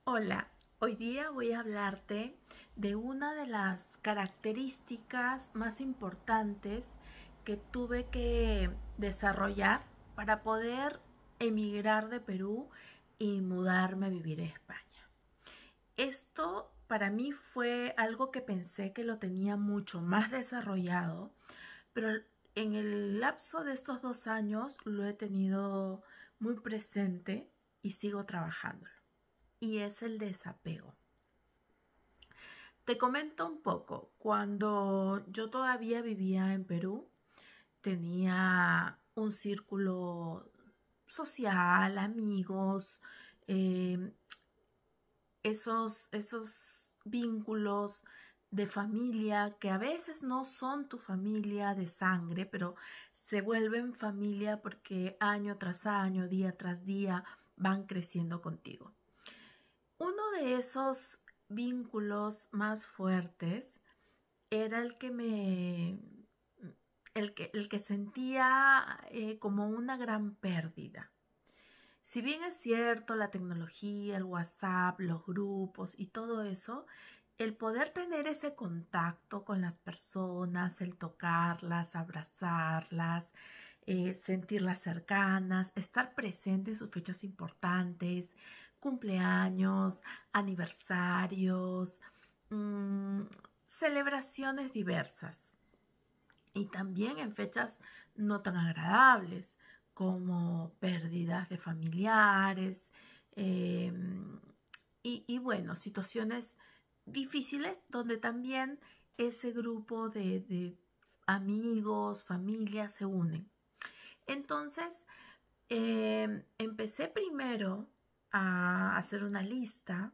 Hola, hoy día voy a hablarte de una de las características más importantes que tuve que desarrollar para poder emigrar de Perú y mudarme a vivir a España. Esto para mí fue algo que pensé que lo tenía mucho más desarrollado, pero en el lapso de estos 2 años lo he tenido muy presente y sigo trabajándolo. Y es el desapego. Te comento un poco. Cuando yo todavía vivía en Perú, tenía un círculo social, amigos, eh, esos vínculos de familia que a veces no son tu familia de sangre, pero se vuelven familia porque año tras año, día tras día, van creciendo contigo. Uno de esos vínculos más fuertes era el que sentía como una gran pérdida. Si bien es cierto, la tecnología, el WhatsApp, los grupos y todo eso, el poder tener ese contacto con las personas, el tocarlas, abrazarlas, sentirlas cercanas, estar presente en sus fechas importantes, cumpleaños, aniversarios, mmm, celebraciones diversas y también en fechas no tan agradables como pérdidas de familiares eh, y bueno, situaciones difíciles donde también ese grupo de amigos, familias se unen. Entonces, empecé primero a hacer una lista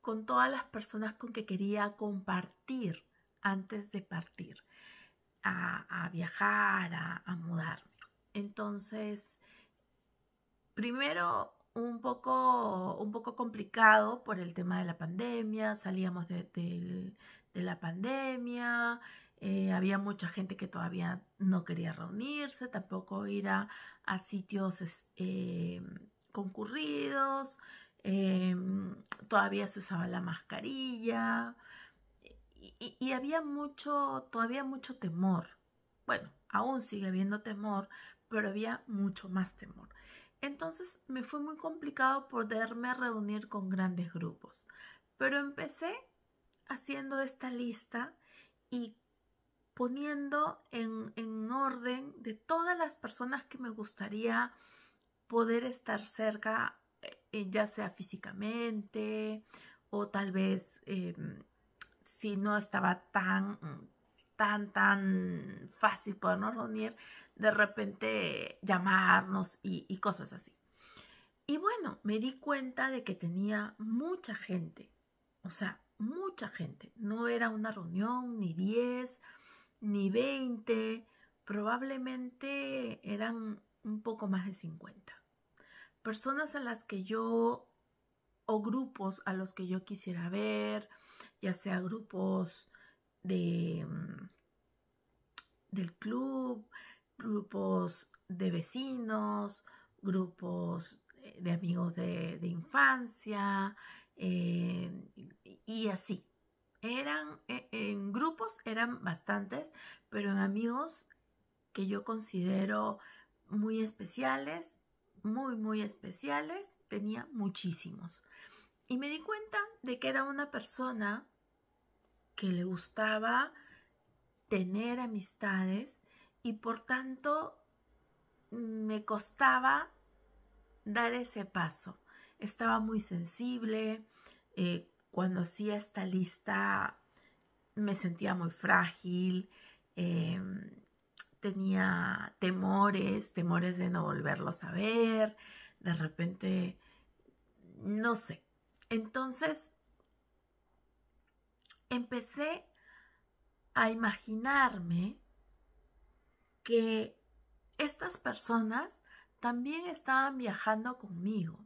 con todas las personas con que quería compartir antes de partir a viajar, a mudarme. Entonces, primero un poco complicado por el tema de la pandemia, salíamos de la pandemia, había mucha gente que todavía no quería reunirse, tampoco ir a sitios concurridos, eh, todavía se usaba la mascarilla, y había todavía mucho temor. Bueno, aún sigue habiendo temor, pero había mucho más temor. Entonces me fue muy complicado poderme reunir con grandes grupos. Pero empecé haciendo esta lista y poniendo en orden de todas las personas que me gustaría poder estar cerca, ya sea físicamente o tal vez si no estaba tan fácil podernos reunir, de repente llamarnos y cosas así. Y bueno, me di cuenta de que tenía mucha gente, o sea, mucha gente. No era una reunión, ni 10, ni 20, probablemente eran un poco más de 50. Personas a las que yo, o grupos a los que yo quisiera ver, ya sea grupos de, del club, grupos de vecinos, grupos de amigos de infancia, eh, y así. En grupos eran bastantes, pero en amigos que yo considero muy especiales, muy especiales, tenía muchísimos. Y me di cuenta de que era una persona que le gustaba tener amistades y por tanto me costaba dar ese paso. Estaba muy sensible. Cuando hacía esta lista me sentía muy frágil. eh, Tenía temores de no volverlos a ver. De repente, no sé. Entonces empecé a imaginarme que estas personas también estaban viajando conmigo,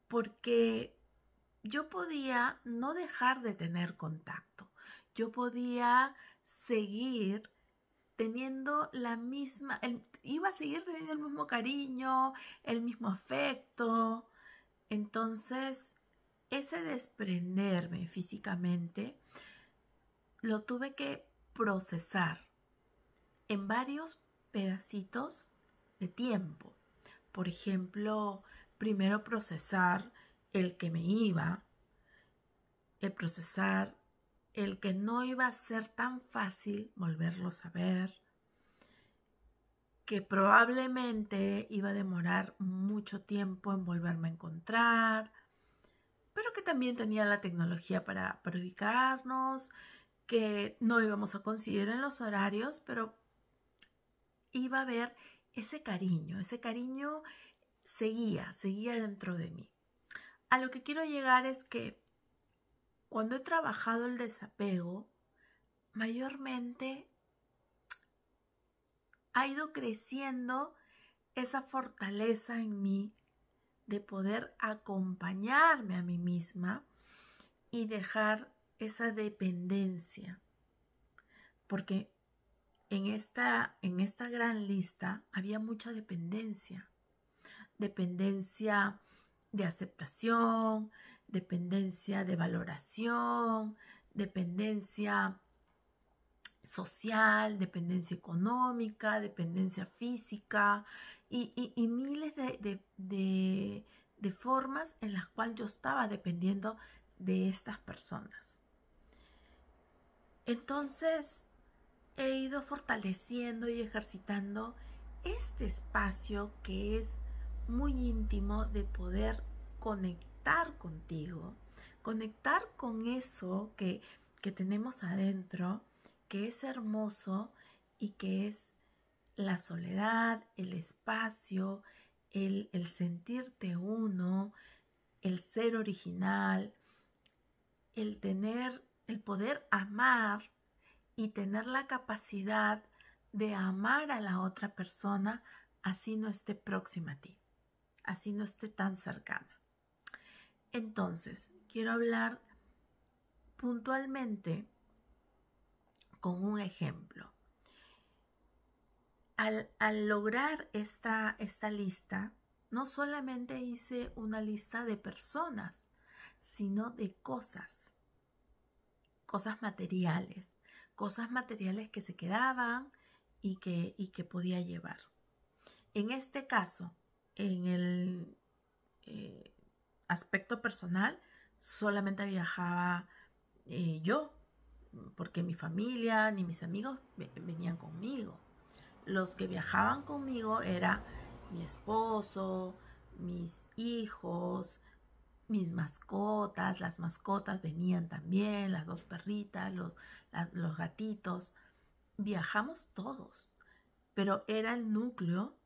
porque yo podía no dejar de tener contacto, yo podía seguir teniendo iba a seguir teniendo el mismo cariño, el mismo afecto, Entonces, ese desprenderme físicamente lo tuve que procesar en varios pedacitos de tiempo. Por ejemplo, primero procesar el que me iba, el procesar el que no iba a ser tan fácil volverlos a ver, que probablemente iba a demorar mucho tiempo en volverme a encontrar, pero que también tenía la tecnología para ubicarnos, que no íbamos a coincidir en los horarios, pero iba a haber ese cariño seguía dentro de mí. A lo que quiero llegar es que cuando he trabajado el desapego, mayormente ha ido creciendo esa fortaleza en mí de poder acompañarme a mí misma y dejar esa dependencia. Porque en esta gran lista había mucha dependencia. Dependencia de aceptación, dependencia de valoración, dependencia social, dependencia económica, dependencia física y miles de formas en las cuales yo estaba dependiendo de estas personas. Entonces he ido fortaleciendo y ejercitando este espacio que es muy íntimo de poder conectar contigo, conectar con eso que tenemos adentro, que es hermoso y que es la soledad, el espacio, el sentirte uno, el ser original, el poder amar y tener la capacidad de amar a la otra persona así no esté próxima a ti, así no esté tan cercana. Entonces, quiero hablar puntualmente con un ejemplo. Al lograr esta lista, no solamente hice una lista de personas, sino de cosas materiales que se quedaban y que podía llevar. En este caso, en el aspecto personal, solamente viajaba yo, porque mi familia ni mis amigos venían conmigo. Los que viajaban conmigo era mi esposo, mis hijos, mis mascotas. Las mascotas venían también, las dos perritas, los gatitos. Viajamos todos, pero era el núcleo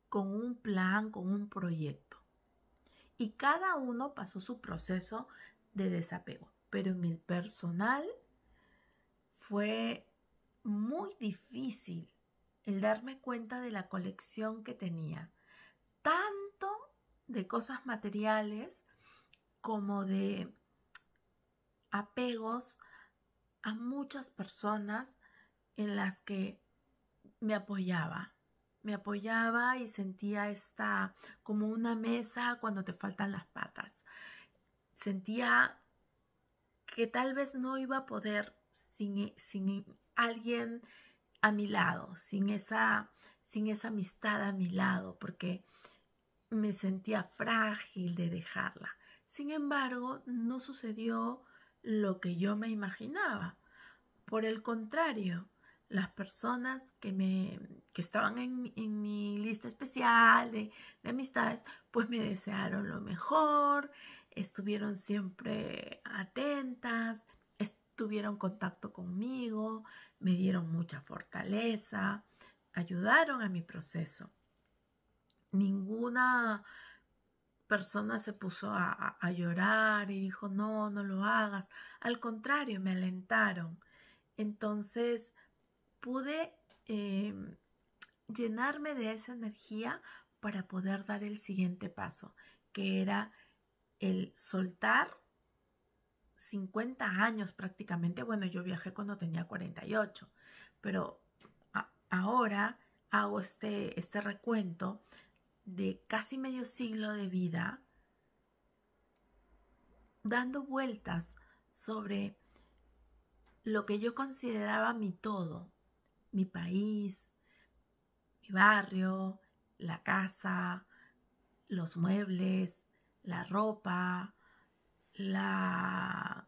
con un plan, con un proyecto. Y cada uno pasó su proceso de desapego. Pero en el personal fue muy difícil el darme cuenta de la colección que tenía, tanto de cosas materiales como de apegos a muchas personas en las que me apoyaba y sentía como una mesa cuando te faltan las patas. Sentía que tal vez no iba a poder sin alguien a mi lado, sin esa amistad a mi lado, porque me sentía frágil de dejarla. Sin embargo, no sucedió lo que yo me imaginaba. Por el contrario, las personas que estaban en mi lista especial de amistades, pues me desearon lo mejor, estuvieron siempre atentas, tuvieron contacto conmigo, me dieron mucha fortaleza, ayudaron a mi proceso. Ninguna persona se puso a llorar y dijo, no lo hagas. Al contrario, me alentaron. Entonces pude llenarme de esa energía para poder dar el siguiente paso, que era el soltar 50 años prácticamente. Bueno, yo viajé cuando tenía 48, pero ahora hago este recuento de casi medio siglo de vida dando vueltas sobre lo que yo consideraba mi todo, mi país, mi barrio, la casa, los muebles, la ropa, la,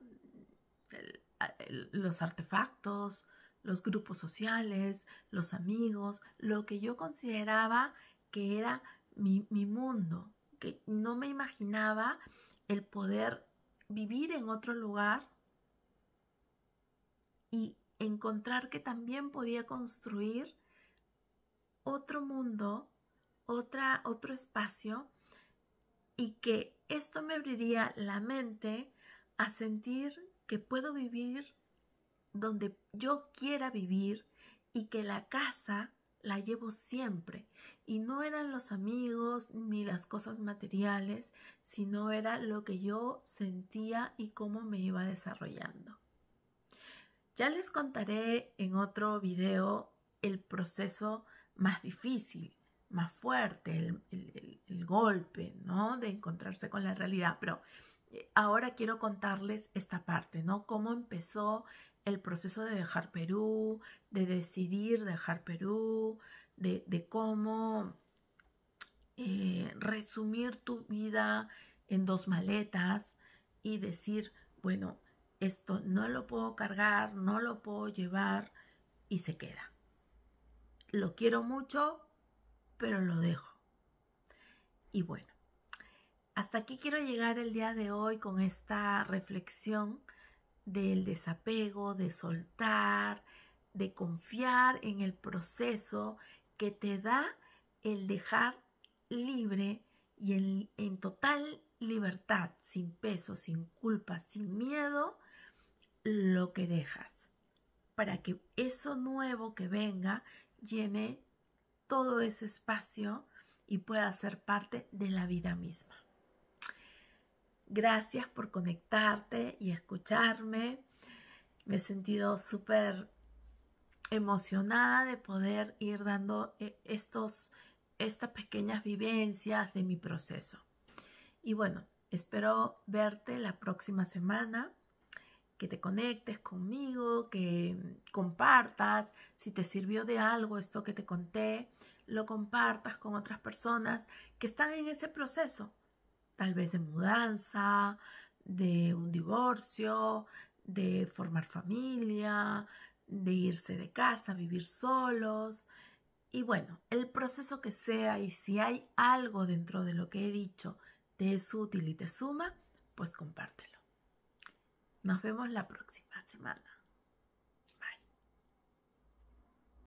los artefactos, los grupos sociales, los amigos, lo que yo consideraba que era mi mundo, que no me imaginaba el poder vivir en otro lugar y encontrar que también podía construir otro mundo, otro espacio, y que esto me abriría la mente a sentir que puedo vivir donde yo quiera vivir y que la casa la llevo siempre. Y no eran los amigos ni las cosas materiales, sino era lo que yo sentía y cómo me iba desarrollando. Ya les contaré en otro video el proceso más difícil, más fuerte, el golpe, ¿no? De encontrarse con la realidad. Pero ahora quiero contarles esta parte, ¿no? Cómo empezó el proceso de dejar Perú, de decidir dejar Perú, de cómo resumir tu vida en 2 maletas y decir, bueno, esto no lo puedo cargar, no lo puedo llevar y se queda. Lo quiero mucho, pero lo dejo. Y bueno, hasta aquí quiero llegar el día de hoy con esta reflexión del desapego, de soltar, de confiar en el proceso que te da el dejar libre y en total libertad, sin peso, sin culpa, sin miedo, lo que dejas, para que eso nuevo que venga llene todo ese espacio y pueda ser parte de la vida misma. Gracias por conectarte y escucharme. Me he sentido súper emocionada de poder ir dando estas pequeñas vivencias de mi proceso. Y bueno, espero verte la próxima semana, que te conectes conmigo, que compartas, si te sirvió de algo esto que te conté, lo compartas con otras personas que están en ese proceso, tal vez de mudanza, de un divorcio, de formar familia, de irse de casa, vivir solos. Y bueno, el proceso que sea, y si hay algo dentro de lo que he dicho te es útil y te suma, pues compártelo. Nos vemos la próxima semana.